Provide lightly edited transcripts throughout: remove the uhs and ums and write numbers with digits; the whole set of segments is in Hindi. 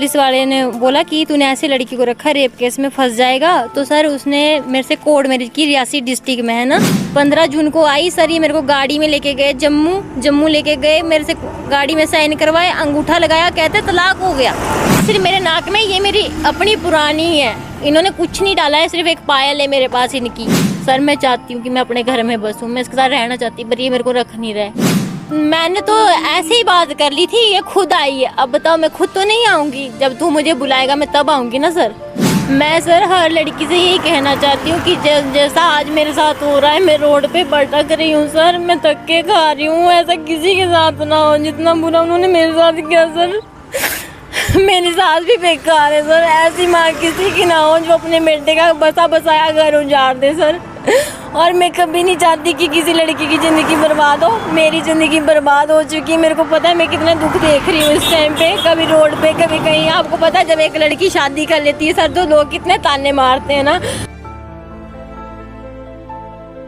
पुलिस वाले ने बोला कि तूने ऐसी लड़की को रखा, रेप केस में फंस जाएगा। तो सर उसने मेरे से कोर्ट मैरिज की, रियासी डिस्ट्रिक्ट में है ना। 15 जून को आई सर, ये मेरे को गाड़ी में लेके गए जम्मू लेके गए, मेरे से गाड़ी में साइन करवाए, अंगूठा लगाया, कहते तलाक हो गया। सिर्फ मेरे नाक में, ये मेरी अपनी पुरानी है, इन्होंने कुछ नहीं डाला है, सिर्फ एक पायल है मेरे पास इनकी। सर मैं चाहती हूँ कि मैं अपने घर में बसूँ, मैं इसके साथ रहना चाहती, पर ये मेरे को रख नहीं रहे। मैंने तो ऐसे ही बात कर ली थी, ये खुद आई है। अब बताओ, मैं खुद तो नहीं आऊँगी, जब तू मुझे बुलाएगा मैं तब आऊँगी ना सर। मैं सर हर लड़की से यही कहना चाहती हूँ कि जैसा आज मेरे साथ हो रहा है, मैं रोड पे भटक रही हूँ सर, मैं धक्के खा रही हूँ, ऐसा किसी के साथ ना हो जितना बुरा उन्होंने मेरे साथ किया सर। मेरी सास भी बेकार है सर, ऐसी माँ किसी की ना हो जो अपने बेटे का बसा बसाया घर उजाड़ दे सर। और मैं कभी नहीं चाहती कि किसी लड़की की ज़िंदगी बर्बाद हो। मेरी ज़िंदगी बर्बाद हो चुकी है, मेरे को पता है मैं कितना दुख देख रही हूँ इस टाइम पे, कभी रोड पे कभी कहीं। आपको पता है जब एक लड़की शादी कर लेती है सर, तो लोग कितने ताने मारते हैं ना।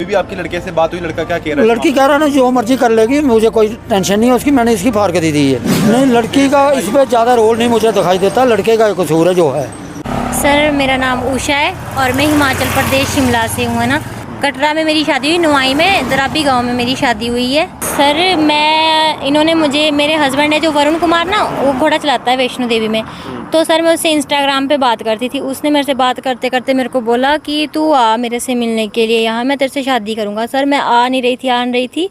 भी आपकी लड़के से बात हुई, लड़का क्या कह रहा है? लड़की कह रहा है ना जो मर्जी कर लेगी, मुझे कोई टेंशन नहीं है उसकी, मैंने इसकी फाड़ के दी है। नहीं, लड़की का इसमें ज़्यादा रोल नहीं मुझे दिखाई देता, लड़के का कसूर है जो है। सर मेरा नाम उषा है और मैं हिमाचल प्रदेश शिमला से हूँ, है ना। कटरा में मेरी शादी हुई, नुआई में दराबी गांव में मेरी शादी हुई है सर। इन्होंने मुझे, मेरे हस्बैंड है जो वरुण कुमार ना, वो घोड़ा चलाता है वैष्णो देवी में। तो सर मैं उससे इंस्टाग्राम पे बात करती थी, उसने मेरे से बात करते करते मेरे को बोला कि तू आ मेरे से मिलने के लिए यहाँ, मैं तेरे से शादी करूँगा। सर मैं आ नहीं रही थी,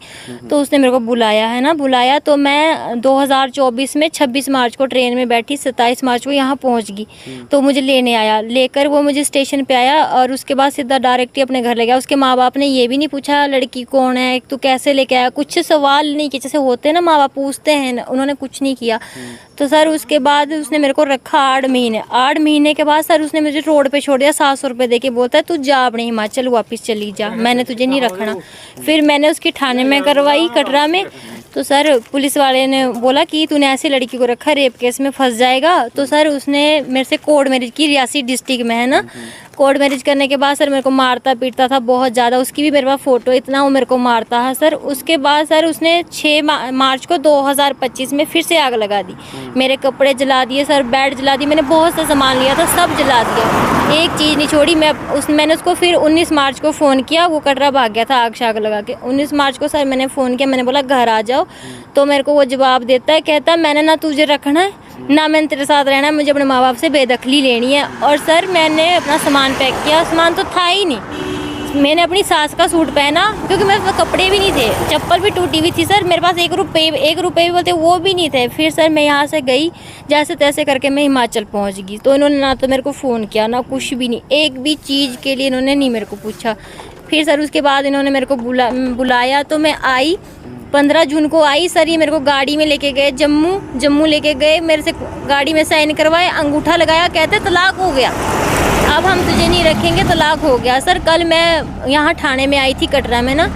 तो उसने मेरे को बुलाया, है ना, बुलाया। तो मैं 2024 में 26 मार्च को ट्रेन में बैठी, 27 मार्च को यहाँ पहुँच गई। तो मुझे लेने आया, लेकर वो मुझे स्टेशन पे आया और उसके बाद सीधा डायरेक्ट ही अपने घर ले गया। उसके माँ बाप ने ये भी नहीं पूछा लड़की कौन है, तू कैसे लेके आया, कुछ सवाल नहीं किए, जैसे होते हैं ना माँ बाप पूछते हैं, उन्होंने कुछ नहीं किया। तो सर उसके बाद उसने मेरे को रखा 8 महीने के बाद सर उसने मुझे रोड पे छोड़ दिया। 700 रुपये दे के बोलता है तू जा अपने हिमाचल वापस चली जा, मैंने तुझे नहीं रखना। फिर मैंने उसकी थाने में करवाई कटरा में। तो सर पुलिस वाले ने बोला कि तूने ऐसी लड़की को रखा, रेप केस में फंस जाएगा। तो सर उसने मेरे से कोर्ट मैरिज की, रियासी डिस्ट्रिक्ट में है ना। कोर्ट मैरिज करने के बाद सर मेरे को मारता पीटता था बहुत ज़्यादा, उसकी भी मेरे पास फ़ोटो, इतना वो मेरे को मारता है सर। उसके बाद सर उसने 6 मार्च को 2025 में फिर से आग लगा दी, मेरे कपड़े जला दिए सर, बेड जला दी, मैंने बहुत सा सामान लिया था सब जला दिया, एक चीज़ नहीं छोड़ी। मैंने उसको फिर 19 मार्च को फ़ोन किया, वो कटरा भाग गया था आग शाग लगा के। 19 मार्च को सर मैंने फ़ोन किया, मैंने बोला घर आ जाओ। तो मेरे को वो जवाब देता है, कहता है मैंने ना तुझे रखना है ना मैंने तेरे साथ रहना है, मुझे अपने माँ बाप से बेदखली लेनी है। और सर मैंने अपना सामान पैक किया, सामान तो था ही नहीं। मैंने अपनी सास का सूट पहना क्योंकि मेरे पास कपड़े भी नहीं थे, चप्पल भी टूटी हुई थी सर, मेरे पास 1 रुपये भी बोलते वो भी नहीं थे। फिर सर मैं यहाँ से गई, जैसे तैसे करके मैं हिमाचल पहुँच गई। तो इन्होंने ना तो मेरे को फ़ोन किया ना कुछ भी नहीं, एक भी चीज़ के लिए इन्होंने नहीं मेरे को पूछा। फिर सर उसके बाद इन्होंने मेरे को बुलाया, तो मैं आई। 15 जून को आई सर, ये मेरे को गाड़ी में लेके गए जम्मू लेके गए, मेरे से गाड़ी में साइन करवाए, अंगूठा लगाया, कहते तलाक हो गया, अब हम तुझे नहीं रखेंगे, तलाक हो गया। सर कल मैं यहाँ थाने में आई थी कटरा में ना,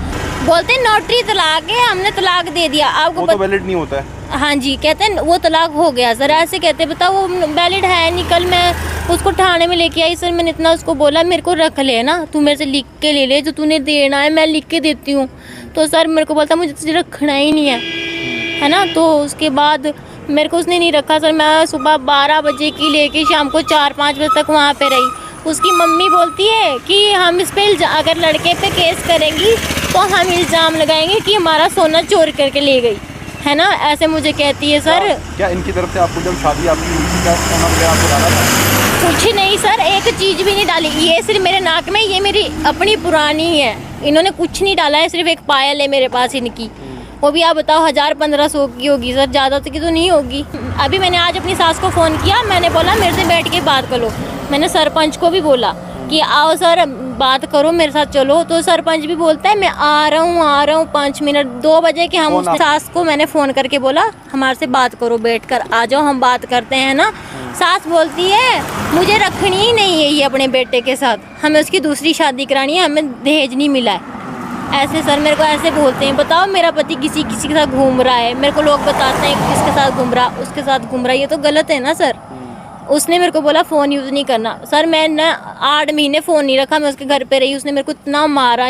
बोलते नोटरी तलाक है, हमने तलाक दे दिया। आपको तो वैलिड नहीं होता है? हाँ जी, कहते हैं वो तलाक हो गया सर, ऐसे कहते, बताओ वो वैलिड है नहीं। कल मैं उसको थाने में लेके आई सर, मैंने इतना उसको बोला मेरे को रख ले ना, तू मेरे से लिख के ले ले, जो तूने देना है मैं लिख के देती हूँ। तो सर मेरे को बोलता मुझे तुझे रखना ही नहीं है ना। तो उसके बाद मेरे को उसने नहीं रखा सर। मैं सुबह 12 बजे की लेके शाम को 4-5 बजे तक वहाँ पे रही। उसकी मम्मी बोलती है कि हम इस पे अगर लड़के पे केस करेंगी तो हम इल्ज़ाम लगाएंगे कि हमारा सोना चोर करके ले गई, है ना, ऐसे मुझे कहती है सर। क्या इनकी तरफ से आपको जब शादी आपकी हुई क्या सोना वगैरह आपको डाला था? कुछ नहीं सर, एक चीज़ भी नहीं डाली, ये सिर्फ मेरे नाक में, ये मेरी अपनी पुरानी है, इन्होंने कुछ नहीं डाला है, सिर्फ एक पायल है मेरे पास इनकी, वो भी आप बताओ 1000-1500 की होगी सर, ज़्यादा की तो नहीं होगी। अभी मैंने आज अपनी सास को फ़ोन किया, मैंने बोला मेरे से बैठ के बात करो। मैंने सरपंच को भी बोला कि आओ सर बात करो मेरे साथ चलो। तो सरपंच भी बोलता है मैं आ रहा हूँ 5 मिनट। 2 बजे के हम उसने सास को मैंने फ़ोन करके बोला हमारे से बात करो, बैठ कर आ जाओ हम बात करते हैं ना। सास बोलती है मुझे रखनी ही नहीं है ये अपने बेटे के साथ, हमें उसकी दूसरी शादी करानी है, हमें दहेज नहीं मिला है। ऐसे सर मेरे को ऐसे बोलते हैं। बताओ मेरा पति किसी के साथ घूम रहा है, मेरे को लोग बताते हैं किसके साथ घूम रहा, उसके साथ घूम रहा, ये तो गलत है ना सर, उसने मेरे को बोला फ़ोन यूज़ नहीं करना। सर मैं ना 8 महीने फ़ोन नहीं रखा, मैं उसके घर पे रही। उसने मेरे को इतना मारा,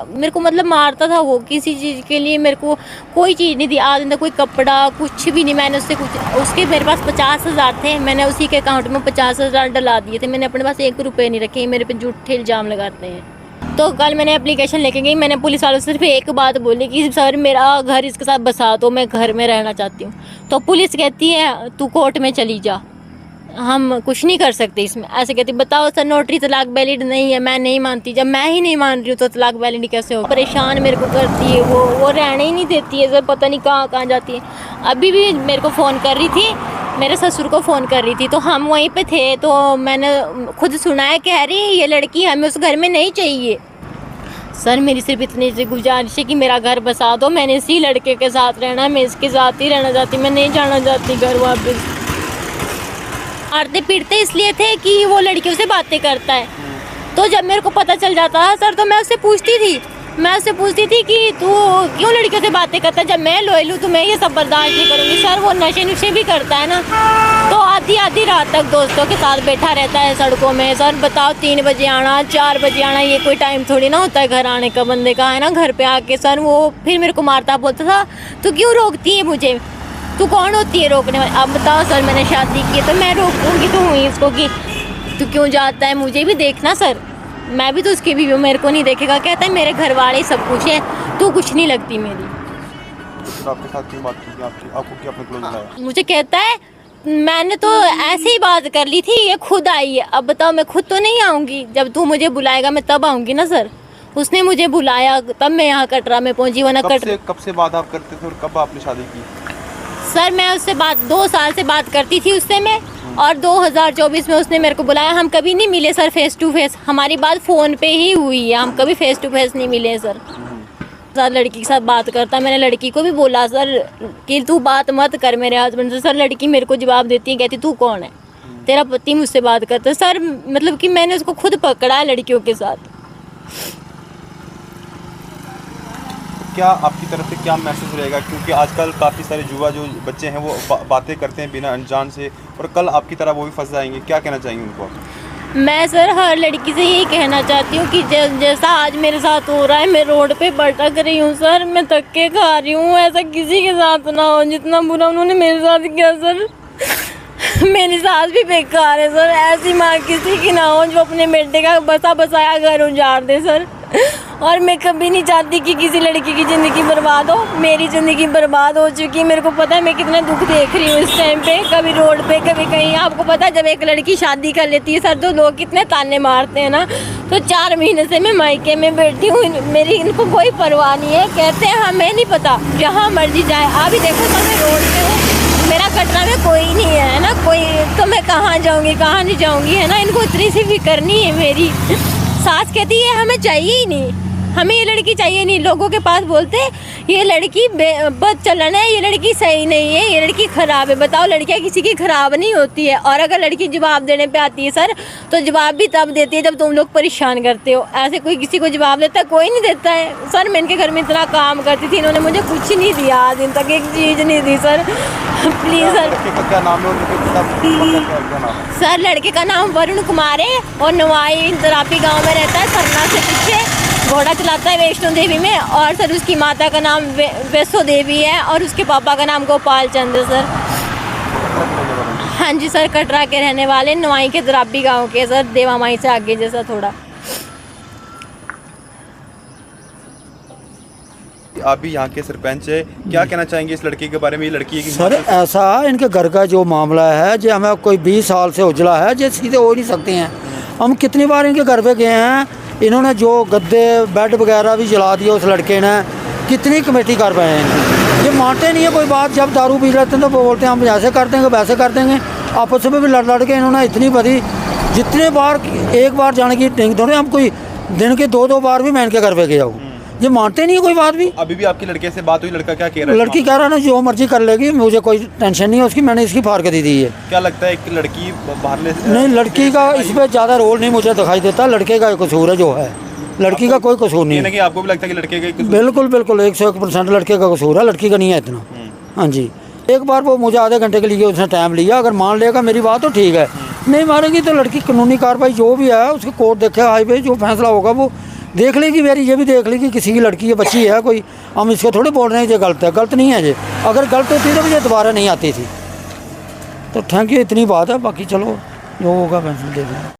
मेरे को मतलब मारता था वो, किसी चीज़ के लिए मेरे को कोई चीज़ नहीं दी आज तक, कोई कपड़ा कुछ भी नहीं। मैंने उससे कुछ, उसके मेरे पास 50,000 थे, मैंने उसी के अकाउंट में 50,000 डला दिए थे। मैंने अपने पास 1 रुपये नहीं रखे। मेरे पे झूठे इल्ज़ाम लगाते हैं। तो कल मैंने एप्लीकेशन लेके गई, मैंने पुलिस वालों से सिर्फ एक बात बोली कि सर मेरा घर इसके साथ बसा दो, मैं घर में रहना चाहती हूँ। तो पुलिस कहती है तू कोर्ट में चली जा, हम कुछ नहीं कर सकते इसमें। ऐसे कहती, बताओ सर नोटरी तलाक वैलिड नहीं है। मैं नहीं मानती, जब मैं ही नहीं मान रही हूँ तो तलाक वैलिड कैसे हो। परेशान मेरे को करती है वो रहने ही नहीं देती है सर, पता नहीं कहाँ जाती है। अभी भी मेरे को फ़ोन कर रही थी, मेरे ससुर को फ़ोन कर रही थी, तो हम वहीं पे थे। तो मैंने खुद सुना है, कह रही है ये लड़की हमें उस घर में नहीं चाहिए। सर मेरी सिर्फ इतनी सी गुजारिश है कि मेरा घर बसा दो, मैंने इसी लड़के के साथ रहना है, मैं इसके साथ ही रहना चाहती, मैं नहीं जाना चाहती घर वापस। मारते पीटते इसलिए थे कि वो लड़कियों से बातें करता है। तो जब मेरे को पता चल जाता सर, तो मैं उससे पूछती थी कि तू क्यों लड़कियों से बातें करता है, जब मैं लोयल हूँ तो मैं ये सब बर्दाश्त नहीं करूँगी। सर वो नशे नुशे भी करता है ना, तो आधी रात तक दोस्तों के साथ बैठा रहता है सड़कों में। सर बताओ 3 बजे आना, 4 बजे आना, ये कोई टाइम थोड़ी ना होता है घर आने का बंदे का, है ना। घर पे आके सर वो फिर मेरे को मारता, बोलता था तू क्यों रोकती है मुझे, तू कौन होती है रोकने वाली। अब बताओ सर मैंने शादी की है तो मैं रोकूँगी तो हुई इसको कि तू क्यों जाता है, मुझे भी देखना सर, मैं भी तो उसकी बीवी हूँ, मेरे को नहीं देखेगा। कहता है मेरे घर वाले सब कुछ है, तू कुछ नहीं लगती मेरी। तो आपके साथ क्यों बात की, आपको क्या अपने क्लोज लाया? मुझे कहता है मैंने तो ऐसे ही बात कर ली थी, ये खुद आई है। अब बताओ मैं खुद तो नहीं आऊँगी, जब तू मुझे बुलाएगा मैं तब आऊँगी ना सर। उसने मुझे बुलाया तब मैं यहाँ कटरा में पहुँची, वरना कब से बात आप करते थे और कब आपने शादी की? सर मैं उससे 2 साल से बात करती थी उससे मैं, और 2024 में उसने मेरे को बुलाया। हम कभी नहीं मिले सर फेस टू फेस, हमारी बात फ़ोन पे ही हुई है, हम कभी फेस टू फेस नहीं मिले सर। लड़की के साथ बात करता, मैंने लड़की को भी बोला सर कि तू बात मत कर मेरे हस्बैंड से। सर लड़की मेरे को जवाब देती है, कहती तू कौन है, तेरा पति मुझसे बात करता है। सर मतलब कि मैंने उसको खुद पकड़ा है लड़कियों के साथ। क्या आपकी तरफ से क्या मैसेज रहेगा, क्योंकि आजकल काफ़ी सारे युवा जो बच्चे हैं वो बातें करते हैं बिना अनजान से, और कल आपकी तरह वो भी फंस जाएंगे, क्या कहना चाहेंगे उनको? मैं सर हर लड़की से यही कहना चाहती हूँ कि जैसा आज मेरे साथ हो रहा है, मैं रोड पे भटक रही हूँ सर, मैं धक्के खा रही हूँ, ऐसा किसी के साथ ना हो जितना बुरा उन्होंने मेरे साथ किया सर। मेरी सास भी बेकार है सर, ऐसी माँ किसी की ना हो जो अपने बेटे का बसा बसाया घर उजाड़ दे सर। और मैं कभी नहीं चाहती कि किसी लड़की की ज़िंदगी बर्बाद हो, मेरी ज़िंदगी बर्बाद हो चुकी है। मेरे को पता है मैं कितने दुख देख रही हूँ इस टाइम पे, कभी रोड पे कभी कहीं। आपको पता है जब एक लड़की शादी कर लेती है सर तो लोग कितने ताने मारते हैं ना। तो 4 महीने से मैं मायके में बैठी हूँ, मेरी इनको कोई परवाह नहीं है। कहते हैं हमें नहीं पता, जहाँ मर्जी जाए। अभी देखो सर मैं रोड पे हूँ, मेरा कटरा में कोई नहीं है ना, कोई, तो मैं कहाँ जाऊँगी कहाँ नहीं जाऊँगी, है ना। इनको इतनी सी फिक्र नहीं है मेरी। सास कहती है हमें चाहिए ही नहीं, हमें ये लड़की चाहिए नहीं। लोगों के पास बोलते ये लड़की बदचलन है, ये लड़की सही नहीं है, ये लड़की ख़राब है। बताओ लड़कियां किसी की ख़राब नहीं होती है। और अगर लड़की जवाब देने पे आती है सर तो जवाब भी तब देती है जब तुम लोग परेशान करते हो। ऐसे कोई किसी को जवाब देता है? कोई नहीं देता है सर। मैं इनके घर में इतना काम करती थी, इन्होंने मुझे कुछ नहीं दिया, आज दिन तक एक चीज़ नहीं दी सर। Please sir. क्या नाम है? सर लड़के का नाम वरुण कुमार है और नवाई दरापी गाँव में रहता है, सरना से पीछे, घोड़ा चलाता है वैष्णो देवी में। और सर उसकी माता का नाम वैष्णो देवी है और उसके पापा का नाम गोपाल चंद है सर। हाँ जी सर, कटरा के रहने वाले, नवाई के दराबी गांव के सर, देवा माई से आगे जैसा थोड़ा। आप भी यहाँ के सरपंच है, क्या कहना चाहेंगे इस लड़की के बारे में? ये लड़की की सर ऐसा इनके घर का जो मामला है जो हमें कोई 20 साल से उजला है, जो सीधे हो नहीं सकते हैं। हम कितनी बार इनके घर पे गए हैं, इन्होंने जो गद्दे बेड वगैरह भी जला दिए उस लड़के ने, कितनी कमेटी कर रहे हैं। ये मानते नहीं है कोई बात, जब दारू पी लेते हैं तो वो बोलते हैं हम ऐसे कर देंगे वैसे कर देंगे। आपस में भी लड़ के इन्होंने इतनी बदी, जितने बार, एक बार जाने की थोड़े, हम कोई दिन के 2-2 बार भी मैं इनके घर पे गया हूँ। ये मानते नहीं है कोई बात भी। अभी भी आपके लड़के से बात हुई? लड़का क्या कह रहा है? लड़की कह रहा है ना जो मर्जी कर लेगी, मुझे कोई टेंशन नहीं है उसकी, मैंने इसकी फाड़ के दी है। क्या लगता है एक लड़की बाहर नहीं, लड़की का इस पर ज़्यादा रोल नहीं मुझे दिखाई देता, लड़के का कसूर है जो है, लड़की का कोई कसूर नहीं है। आपको भी लगता है कि लड़के का? बिल्कुल 101% लड़के का कसूर है, लड़की का नहीं है इतना। हाँ जी, एक बार वो मुझे आधे घंटे के लिए उसने टाइम लिया, अगर मान लेगा मेरी बात तो ठीक है, नहीं मानेगी तो लड़की कानूनी कार्रवाई जो भी है उसकी कोर्ट देखे, हाईवे जो फैसला होगा वो देख लेगी। मेरी ये भी देख लेगी किसी की लड़की है, बच्ची है कोई, हम इसको थोड़े बोल रहे हैं ये गलत है, गलत नहीं है ये, अगर गलत होती तो मुझे दोबारा नहीं आती थी। तो थैंक यू, इतनी बात है, बाकी चलो जो होगा फैसला देख लेंगे।